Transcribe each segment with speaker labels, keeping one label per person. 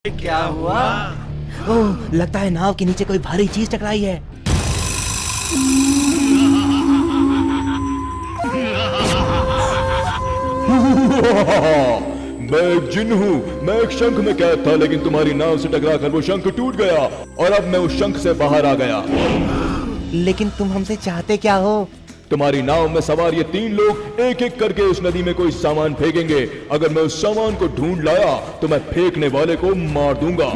Speaker 1: क्या हुआ?
Speaker 2: ओह, लगता है नाव के नीचे कोई भारी चीज टकराई है।
Speaker 3: मैं एक जिन हूँ। मैं एक शंख में कैद था, लेकिन तुम्हारी नाव से टकराकर वो शंख टूट गया और अब मैं उस शंख से बाहर आ गया।
Speaker 2: लेकिन तुम हमसे चाहते क्या हो?
Speaker 3: तुम्हारी नाव में सवार ये 3 लोग एक एक करके उस नदी में कोई सामान फेंकेंगे। अगर मैं उस सामान को ढूंढ लाया तो मैं फेंकने वाले को मार दूंगा।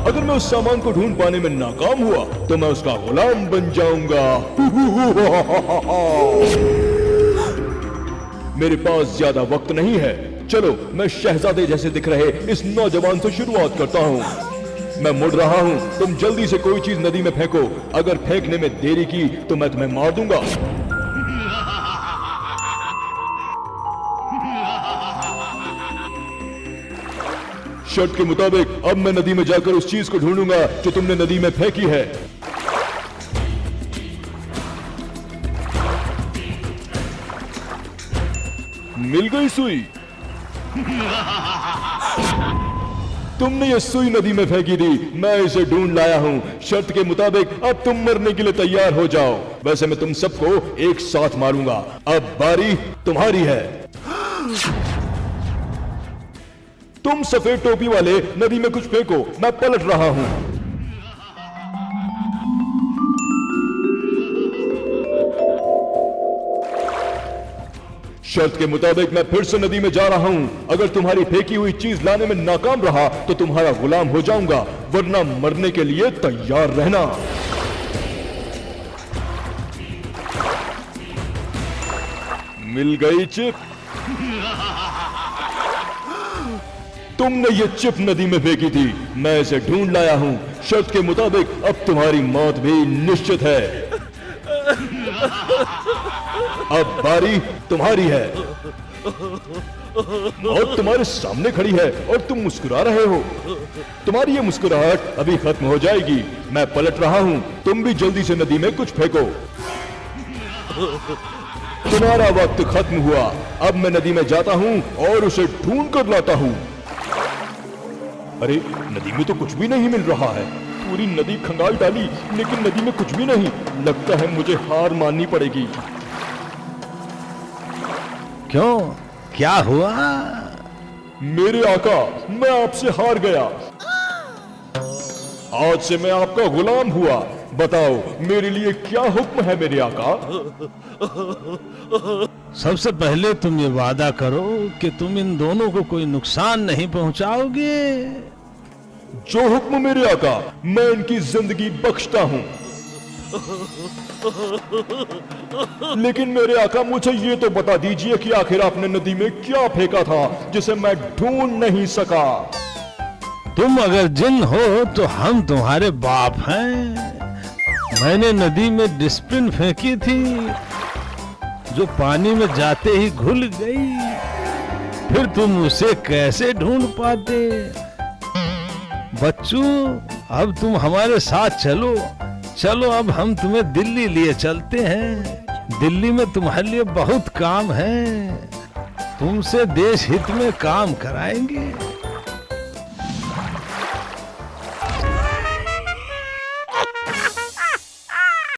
Speaker 3: अगर मैं उस सामान को ढूंढ पाने में नाकाम हुआ तो मैं उसका गुलाम बन जाऊंगा। मेरे पास ज्यादा वक्त नहीं है। चलो, मैं शहजादे जैसे दिख रहे इस नौजवान से शुरुआत करता हूँ। मैं मुड़ रहा हूँ, तुम जल्दी से कोई चीज नदी में फेंको। अगर फेंकने में देरी की तो मैं तुम्हें मार दूंगा। शर्त के मुताबिक अब मैं नदी में जाकर उस चीज को ढूंढूंगा जो तुमने नदी में फेंकी है। मिल गई सुई। तुमने ये सुई नदी में फेंकी थी, मैं इसे ढूंढ लाया हूं। शर्त के मुताबिक अब तुम मरने के लिए तैयार हो जाओ। वैसे मैं तुम सबको एक साथ मारूंगा। अब बारी तुम्हारी है। तुम सफेद टोपी वाले नदी में कुछ फेंको, मैं पलट रहा हूं। शर्त के मुताबिक मैं फिर से नदी में जा रहा हूं। अगर तुम्हारी फेंकी हुई चीज लाने में नाकाम रहा तो तुम्हारा गुलाम हो जाऊंगा, वरना मरने के लिए तैयार रहना। मिल गई चिप। तुमने ये चिप नदी में फेंकी थी, मैं इसे ढूंढ लाया हूं। शर्त के मुताबिक अब तुम्हारी मौत भी निश्चित है। अब बारी तुम्हारी है। मौत तुम्हारे सामने खड़ी है और तुम मुस्कुरा रहे हो। तुम्हारी ये मुस्कुराहट अभी खत्म हो जाएगी। मैं पलट रहा हूं, तुम भी जल्दी से नदी में कुछ फेंको। तुम्हारा वक्त खत्म हुआ। अब मैं नदी में जाता हूं और उसे ढूंढ कर लाता हूं। अरे, नदी में तो कुछ भी नहीं मिल रहा है। पूरी नदी खंगाल डाली, लेकिन नदी में कुछ भी नहीं। लगता है मुझे हार माननी पड़ेगी।
Speaker 1: क्यों? क्या हुआ?
Speaker 3: मेरे आका, मैं आपसे हार गया। आज से मैं आपका गुलाम हुआ। बताओ, मेरे लिए क्या हुक्म है मेरे आका?
Speaker 1: सबसे पहले तुम ये वादा करो कि तुम इन दोनों को कोई नुकसान नहीं पहुंचाओगे।
Speaker 3: जो हुक्म मेरे आका, मैं इनकी जिंदगी बख्शता हूं। लेकिन मेरे आका, मुझे ये तो बता दीजिए कि आखिर आपने नदी में क्या फेंका था जिसे मैं ढूंढ नहीं सका?
Speaker 1: तुम अगर जिन हो तो हम तुम्हारे बाप हैं। मैंने नदी में डिस्प्रिन फेंकी थी जो पानी में जाते ही घुल गई। फिर तुम उसे कैसे ढूंढ पाते? बच्चों, अब तुम हमारे साथ चलो। चलो, अब हम तुम्हें दिल्ली लिए चलते हैं। दिल्ली में तुम्हारे लिए बहुत काम है। तुमसे देश हित में काम कराएंगे।